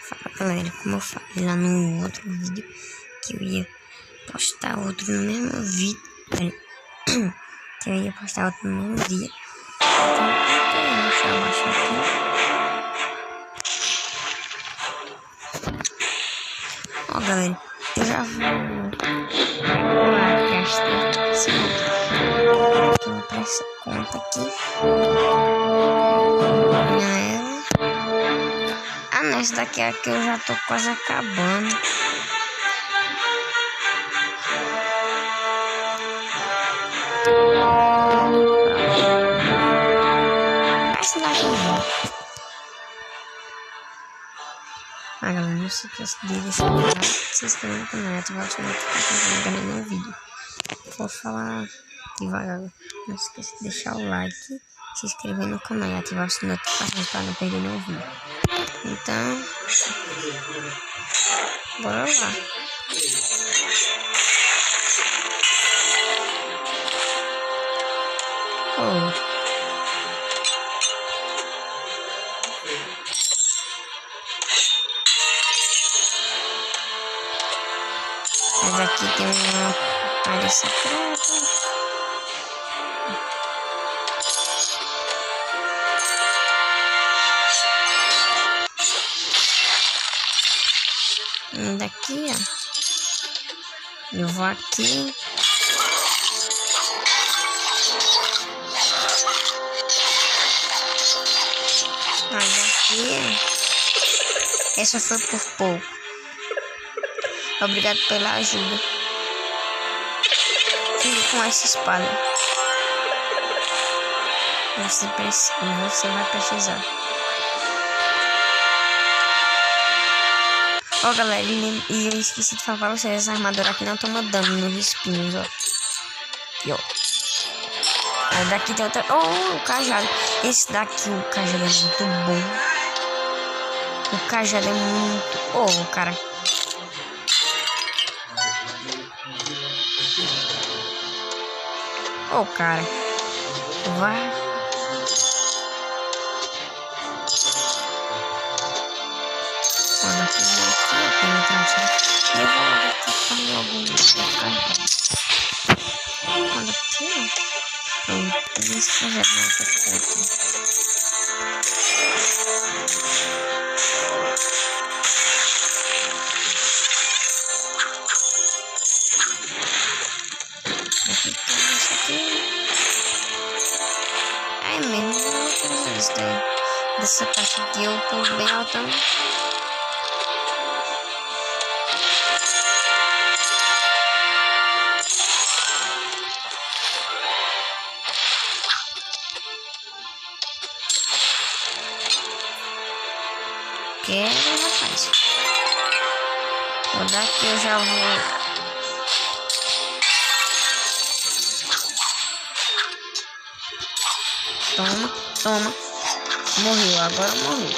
Fala galera, como eu falei lá no outro vídeo, que eu ia postar outro no mesmo vídeo, que eu ia postar outro no mesmo dia. Então, deixa eu abaixar aqui. Ó galera, eu já vou gastar esse aqui pra essa conta aqui. Nessa daqui é que eu já tô quase acabando. Essa daqui não. Galera, não se esqueça de deixar o like, se inscrever no canal e ativar as notificações para não perder nenhum vídeo. Vou falar devagar. Não se esqueça de deixar o like, se inscrever no canal e ativar as notificações para não perder nenhum vídeo. Então, bora lá. Oh. Mas aqui tem uma área secreta. Daqui, ó. Eu vou aqui. Mas daqui. Essa foi por pouco. Obrigado pela ajuda. Fique com essa espada. Você vai precisar. Ó galera, e eu esqueci de falar pra vocês, essa armadura aqui não toma dano nos espinhos, ó. Aqui, ó. Aí daqui tem outra. Oh, o cajado. Esse daqui, o cajado é muito bom. O cajado é muito. Oh, cara. Oh, cara. Vai. Olha aqui, tem outra opção. Eu vou aqui logo olha aqui, ó. Esse cajado não tá certo. Ai, mesmo, eu vou fazer isso daí. Dessa parte aqui eu tô bem alta. Quero, rapaz. Vou daqui, eu já vou. Toma, toma. Morreu, agora morreu.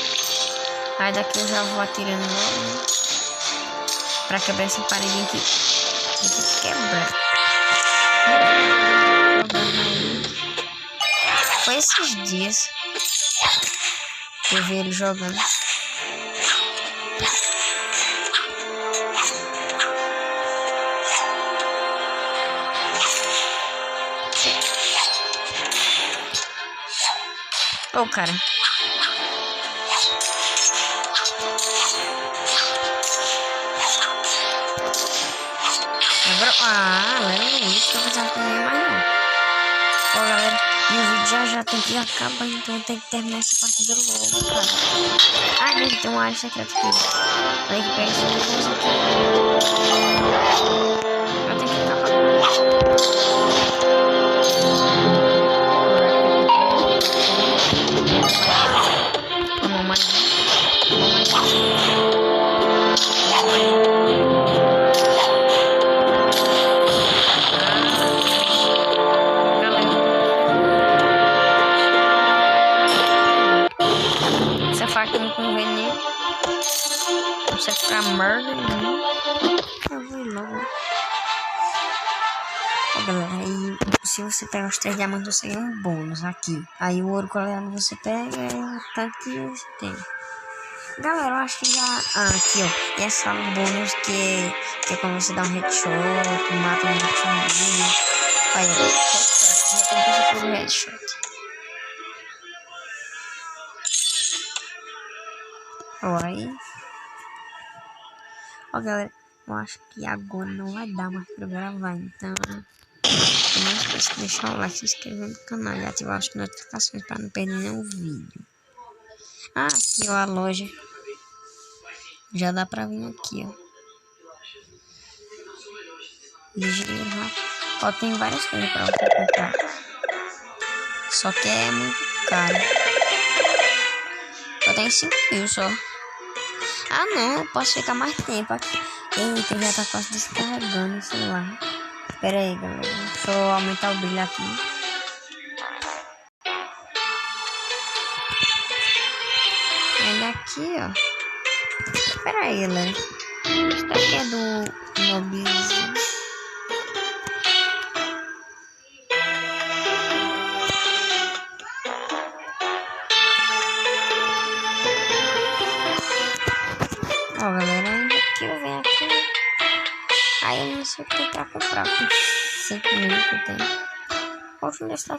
Aí daqui eu já vou atirando logo. Pra quebrar essa parede aqui. Tem que quebrar. Foi esses dias que eu vi ele jogando. Ô, cara. Agora, galera, isso que eu precisava comer mais não. Ó, galera, e o vídeo já tem que acabar, então eu tenho que terminar essa partida logo, cara. Ah, gente, tem uma área secreta aqui. Tem que pegar essa coisa aqui. Eu tenho que acabar com isso. Toma mais um. Toma mais um. Com veneno, você ficar murder, eu vou ir logo. Ó, galera, aí se você pegar os 3 diamantes, você ganha um bônus aqui. Aí o ouro coleado você pega, é o tanto que você tem. Galera, eu acho que já... Ah, aqui, ó. E a sala bônus que é quando você dá um headshot, mata um zumbi. Olha, headshot. Recompensa pelo headshot. Oi. Ó, galera. Eu acho que agora não vai dar mais pra gravar, então... Não esqueça de deixar o like, se inscrever no canal e ativar as notificações para não perder nenhum vídeo. Ah, aqui ó, a loja. Já dá pra vir aqui, ó. Ligeiro, ó, tem várias coisas pra você comprar. Só que é muito caro. Eu tenho 5 mil só. Ah não, eu posso ficar mais tempo aqui. Eita, já tá quase descarregando o celular. Pera aí, galera. Deixa eu aumentar o brilho aqui. Ainda aqui, ó. Pera aí, galera. Isso daqui é do Mobilismo. Ó, galera, ainda que eu venho aqui. Aí eu não sei o que pra comprar. 5 mil que eu tenho. Poxa, onde está?